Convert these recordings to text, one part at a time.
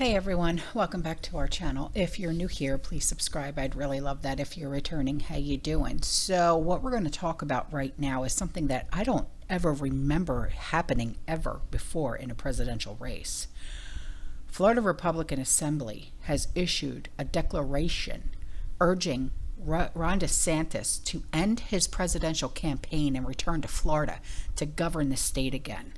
Hey everyone, welcome back to our channel. If you're new here, please subscribe. I'd really love that. If you're returning, how you doing? So what we're going to talk about right now is something that I don't ever remember happening ever before in a presidential race. Florida Republican Assembly has issued a declaration urging Ron DeSantis to end his presidential campaign and return to Florida to govern the state again.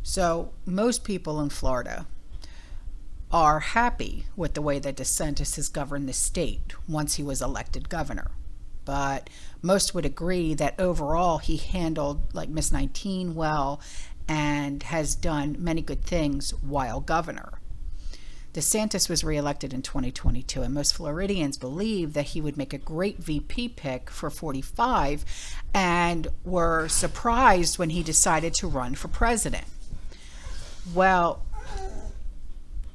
So most people in Florida are happy with the way that DeSantis has governed the state once he was elected governor. But most would agree that overall he handled like Miss 19 well and has done many good things while governor. DeSantis was reelected in 2022, and most Floridians believe that he would make a great VP pick for 45 and were surprised when he decided to run for president. Well,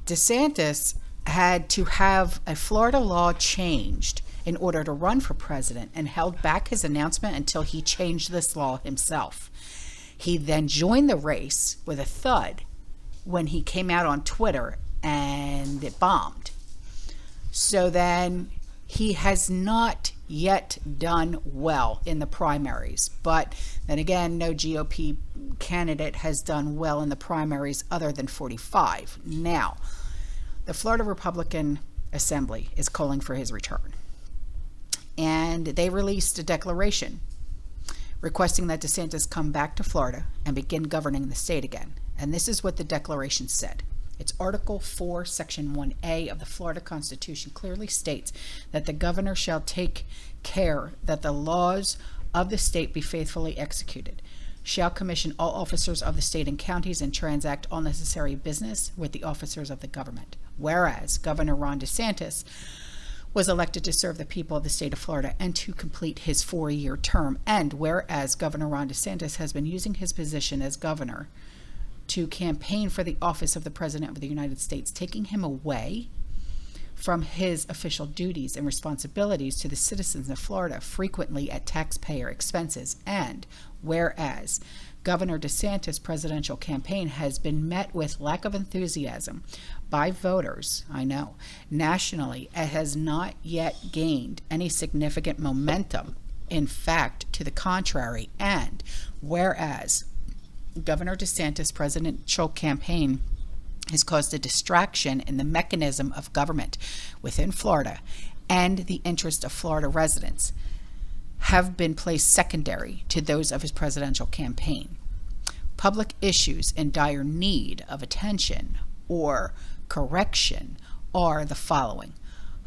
DeSantis had to have a Florida law changed in order to run for president and held back his announcement until he changed this law himself. He then joined the race with a thud when he came out on Twitter and it bombed. So then he has not yet done well in the primaries. But then again, no GOP candidate has done well in the primaries other than 45. Now, the Florida Republican Assembly is calling for his return. And they released a declaration requesting that DeSantis come back to Florida and begin governing the state again. And this is what the declaration said. It's Article 4, Section 1A of the Florida Constitution clearly states that the governor shall take care that the laws of the state be faithfully executed, shall commission all officers of the state and counties and transact all necessary business with the officers of the government. Whereas Governor Ron DeSantis was elected to serve the people of the state of Florida and to complete his 4-year term, and whereas Governor Ron DeSantis has been using his position as governor to campaign for the office of the President of the United States, taking him away from his official duties and responsibilities to the citizens of Florida, frequently at taxpayer expenses. And whereas Governor DeSantis' presidential campaign has been met with lack of enthusiasm by voters, nationally, it has not yet gained any significant momentum. In fact, to the contrary. And whereas Governor DeSantis' presidential campaign has caused a distraction in the mechanism of government within Florida, and the interest of Florida residents have been placed secondary to those of his presidential campaign. Public issues in dire need of attention or correction are the following: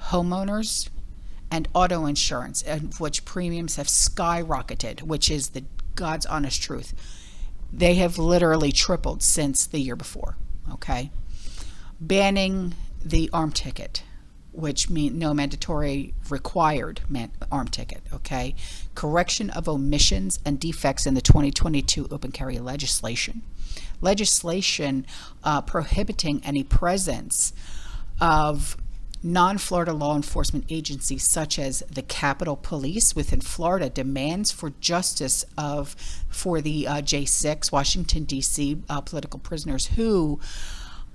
homeowners and auto insurance, of which premiums have skyrocketed, which is the God's honest truth. They have literally tripled since the year before, okay? Banning the arm ticket, which means no mandatory required arm ticket, okay? Correction of omissions and defects in the 2022 open carry legislation. Legislation prohibiting any presence of non-Florida law enforcement agencies such as the Capitol Police within Florida. Demands for justice for the J6 Washington D.C. Political prisoners who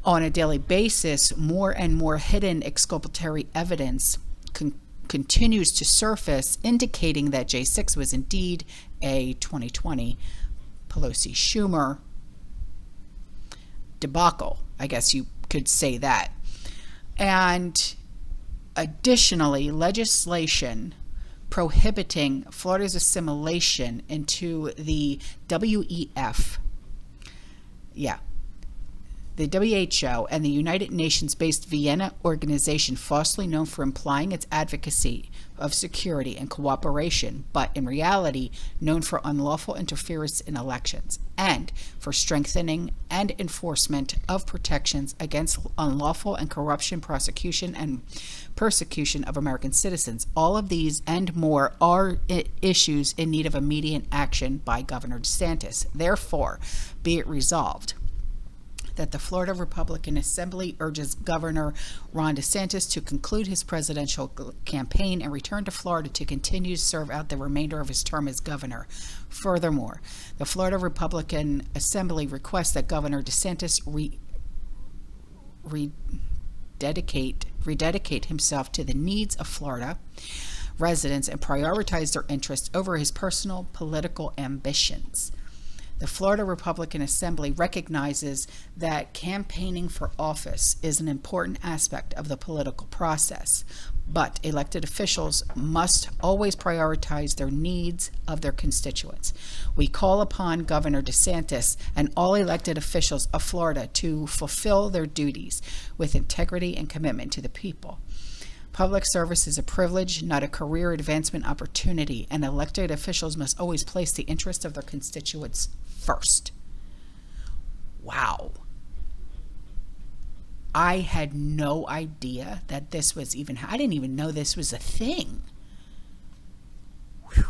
on a daily basis more and more hidden exculpatory evidence continues to surface, indicating that J6 was indeed a 2020 Pelosi Schumer debacle. I guess you could say that. And additionally, legislation prohibiting Florida's assimilation into the WEF, the WHO and the United Nations-based Vienna organization, falsely known for implying its advocacy of security and cooperation, but in reality known for unlawful interference in elections, and for strengthening and enforcement of protections against unlawful and corruption, prosecution, and persecution of American citizens. All of these and more are issues in need of immediate action by Governor DeSantis. Therefore, be it resolved that the Florida Republican Assembly urges Governor Ron DeSantis to conclude his presidential campaign and return to Florida to continue to serve out the remainder of his term as governor. Furthermore, the Florida Republican Assembly requests that Governor DeSantis rededicate himself to the needs of Florida residents and prioritize their interests over his personal political ambitions. The Florida Republican Assembly recognizes that campaigning for office is an important aspect of the political process, but elected officials must always prioritize their needs of their constituents. We call upon Governor DeSantis and all elected officials of Florida to fulfill their duties with integrity and commitment to the people. Public service is a privilege, not a career advancement opportunity, and elected officials must always place the interest of their constituents first. Wow. I had no idea that this was even, I didn't even know this was a thing. Whew.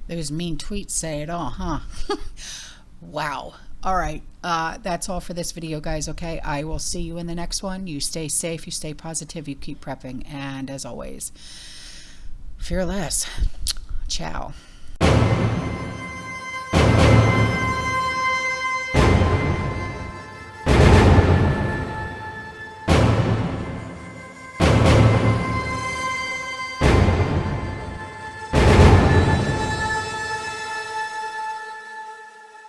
Those mean tweets say it all, huh? Wow. All right. That's all for this video, guys. Okay. I will see you in the next one. You stay safe. You stay positive. You keep prepping. And as always, fear less. Ciao.